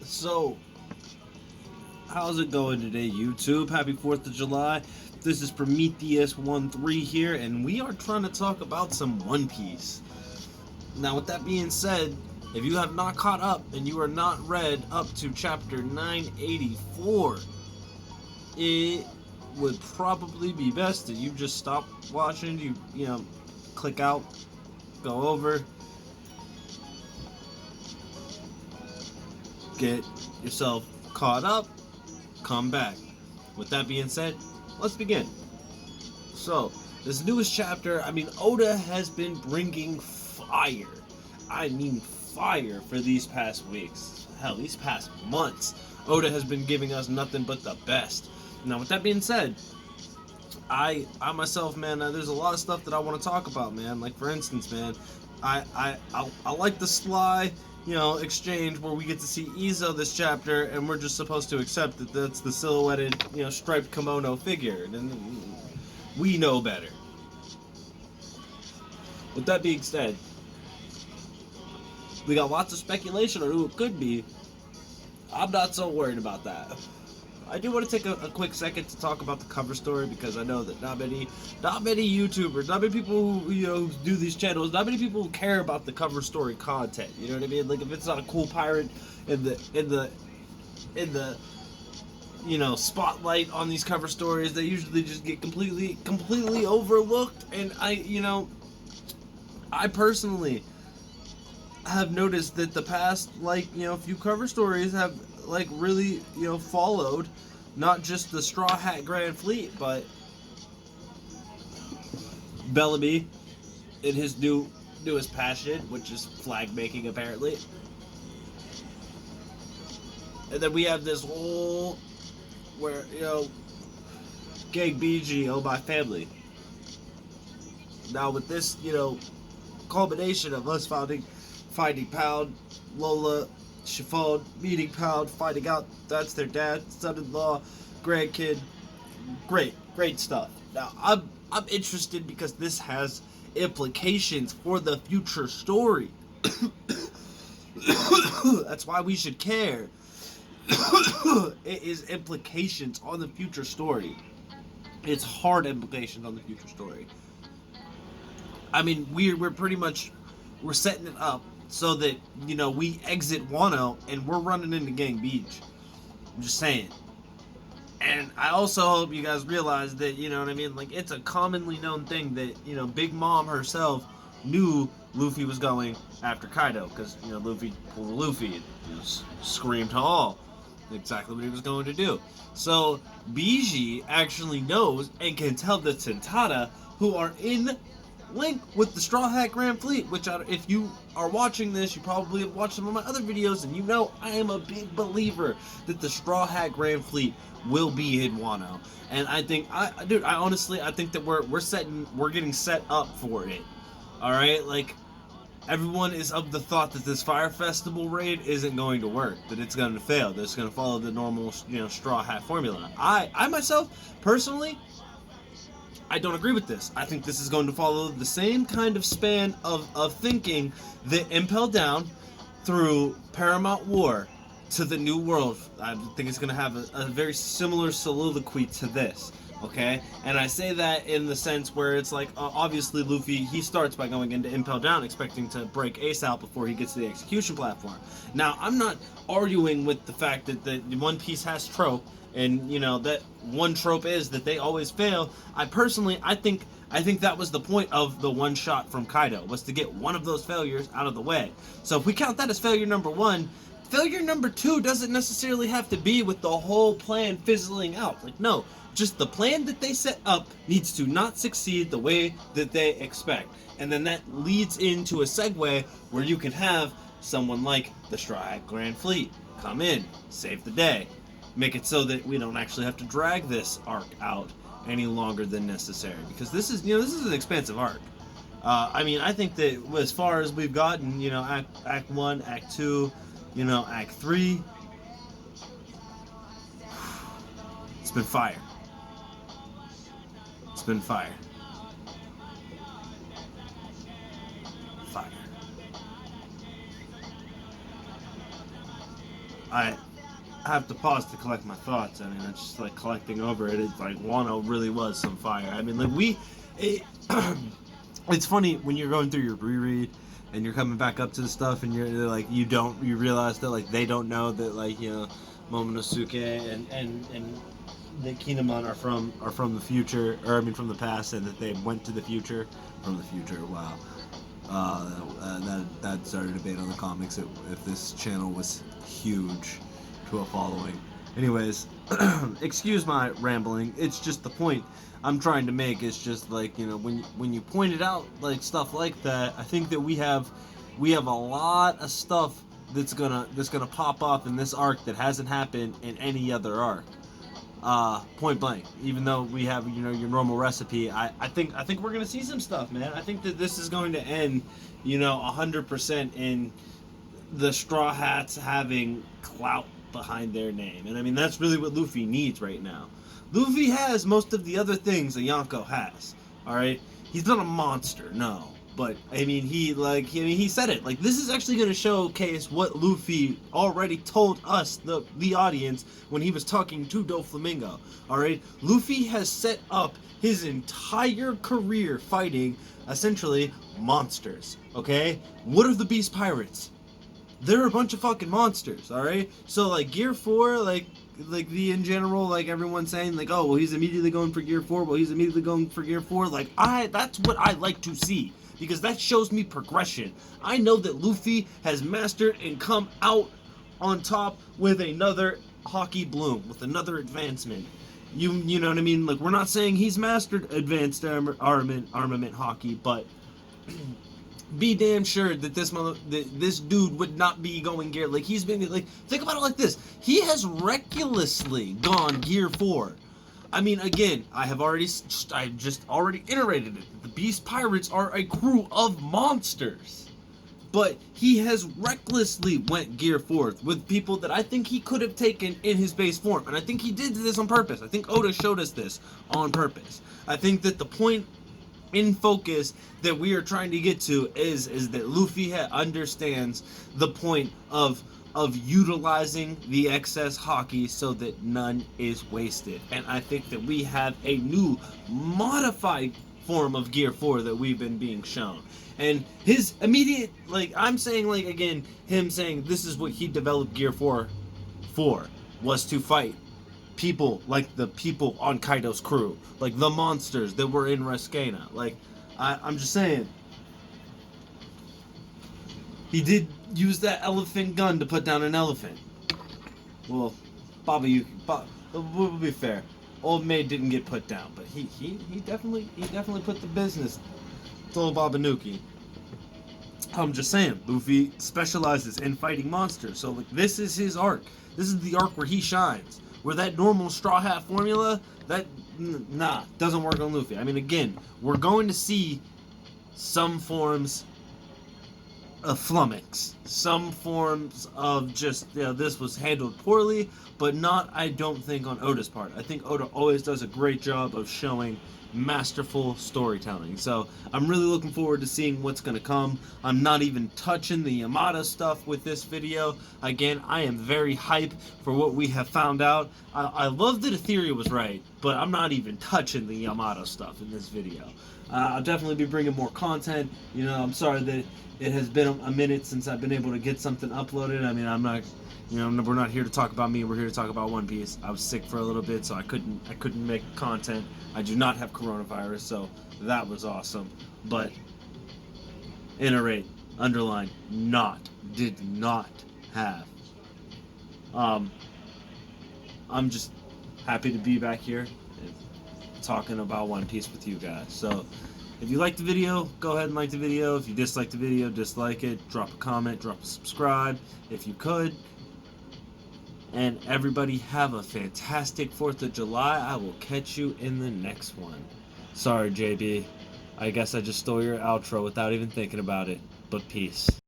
So, how's it going today, YouTube? Happy 4th of July. This is Prometheus13 here, and we are trying to talk about some One Piece. Now, with that being said, if you have not caught up and you are not read up to chapter 984, it would probably be best that you just stop watching, you click out, go over, get yourself caught up, come back. With that being said, let's begin. So, this newest chapter, Oda has been bringing fire. I mean fire for these past weeks. Hell, these past months. Oda has been giving us nothing but the best. Now, with that being said, I myself, man, there's a lot of stuff that I want to talk about, man. Like, for instance, man, I like the Sly, exchange where we get to see Izo this chapter, and we're just supposed to accept that that's the silhouetted, striped kimono figure, and we know better. With that being said, we got lots of speculation on who it could be. I'm not so worried about that. I do want to take a quick second to talk about the cover story, because I know that not many YouTubers, not many people who who do these channels, not many people who care about the cover story content. You know what I mean? Like, if it's not a cool pirate in the spotlight on these cover stories, they usually just get completely overlooked. And I personally have noticed that the past few cover stories have really followed not just the Stawhat Grand Fleet, but Bellamy in his newest passion, which is flag making, apparently. And then we have this whole where gang BG, oh my family. Now with this culmination of us finding Pound, Lola, Chiffon, meeting Pound, finding out that's their dad, son-in-law, grandkid. Great stuff. Now, I'm interested because this has implications for the future story. That's why we should care. It is implications on the future story. It's hard implications on the future story. We're pretty much, we're setting it up so that, we exit Wano and we're running into Gang Beach. I'm just saying. And I also hope you guys realize that, it's a commonly known thing that, Big Mom herself knew Luffy was going after Kaido, because, poor Luffy, screamed to all exactly what he was going to do. So, Biji actually knows and can tell the Tentata, who are in link with the Stawhat Grand Fleet, which if you are watching this, you probably have watched some of my other videos, and I am a big believer that the Stawhat Grand Fleet will be in Wano. And I think, I honestly think that we're getting set up for it. Alright, everyone is of the thought that this Fire Festival raid isn't going to work, that it's going to fail, that it's going to follow the normal, Straw Hat formula. I myself, personally, I don't agree with this. I think this is going to follow the same kind of span of thinking that impelled down through Paramount War to the New World. I think it's going to have a very similar soliloquy to this, okay? And I say that in the sense where it's obviously Luffy, he starts by going into Impel Down expecting to break Ace out before he gets to the execution platform. Now, I'm not arguing with the fact that the One Piece has trope, and that one trope is that they always fail. I think that was the point of the one shot from Kaido, was to get one of those failures out of the way. So if we count that as failure number one, failure number two doesn't necessarily have to be with the whole plan fizzling out. No, just the plan that they set up needs to not succeed the way that they expect. And then that leads into a segue where you can have someone like the Stawhat Grand Fleet come in, save the day, make it so that we don't actually have to drag this arc out any longer than necessary, because this is an expensive arc. I think that as far as we've gotten, Act 1, Act 2, Act 3, it's been fire. It's been fire. Fire. I have to pause to collect my thoughts. I mean, it's just like collecting over it. It's like Wano really was some fire. I mean, like it's funny when you're going through your reread and you're coming back up to the stuff and you're like you realize that like they don't know that like Momonosuke and the Kinemon are from the future, or I mean from the past, and that they went to the future from the future. Wow. That started a debate on the comics if this channel was huge to a following. Anyways, excuse my rambling. It's just the point I'm trying to make. It's just like when you pointed out like stuff like that, I think that we have a lot of stuff that's gonna pop up in this arc that hasn't happened in any other arc. Point blank. Even though we have your normal recipe, I think we're gonna see some stuff, man. I think that this is going to end 100% in the Straw Hats having clout behind their name, and I mean that's really what Luffy needs right now. Luffy has most of the other things that Yonko has. All right, he's not a monster, no. But I mean, he said it. Like, this is actually going to showcase what Luffy already told us, the audience, when he was talking to Doflamingo. All right, Luffy has set up his entire career fighting essentially monsters. Okay, what are the Beast Pirates? They're a bunch of fucking monsters. All right, so like Gear 4, like the in general, like everyone's saying like, oh well, he's immediately going for Gear 4. Well, he's immediately going for Gear 4. Like that's what I like to see. Because that shows me progression. I know that Luffy has mastered and come out on top with another Haki Bloom, with another advancement. You know what I mean? Like, we're not saying he's mastered advanced armament Haki, but be damn sure that this dude would not be going gear. Like, he's been, like, think about it like this. He has recklessly gone Gear 4. I mean, again, I just already iterated it. The Beast Pirates are a crew of monsters. But he has recklessly went Gear 4 with people that I think he could have taken in his base form. And I think he did this on purpose. I think Oda showed us this on purpose. I think that the point in focus that we are trying to get to is that Luffy understands the point of utilizing the excess Haki so that none is wasted. And I think that we have a new modified form of Gear 4 that we've been being shown. And his immediate, like, I'm saying, like, again, him saying this is what he developed Gear 4 for, was to fight people like the people on Kaido's crew, like the monsters that were in Rescana. Like, I'm just saying, he did use that elephant gun to put down an elephant. Well, we'll be fair. Old Maid didn't get put down, but he definitely put the business to old Babanuki. I'm just saying, Luffy specializes in fighting monsters, so like this is his arc. This is the arc where he shines. Where that normal Straw Hat formula, doesn't work on Luffy. I mean, again, we're going to see some forms of flummox, some forms of just, this was handled poorly, but not, I don't think, on Oda's part. I think Oda always does a great job of showing masterful storytelling. So I'm really looking forward to seeing what's going to come. I'm not even touching the Yamada stuff with this video. Again, I am very hyped for what we have found out. I love that Etheria was right, but I'm not even touching the Yamada stuff in this video. I'll definitely be bringing more content. I'm sorry that it has been a minute since I've been able to get something uploaded. I mean, I'm not, we're not here to talk about me. We're here to talk about One Piece. I was sick for a little bit, so I couldn't make content. I do not have coronavirus, so that was awesome. But iterate, underline, did not have. I'm just happy to be back here talking about One Piece with you guys. So if you liked the video, go ahead and like the video. If you disliked the video, dislike it. Drop a comment, drop a subscribe if you could. And everybody have a fantastic 4th of July. I will catch you in the next one. Sorry, JB. I guess I just stole your outro without even thinking about it. But peace.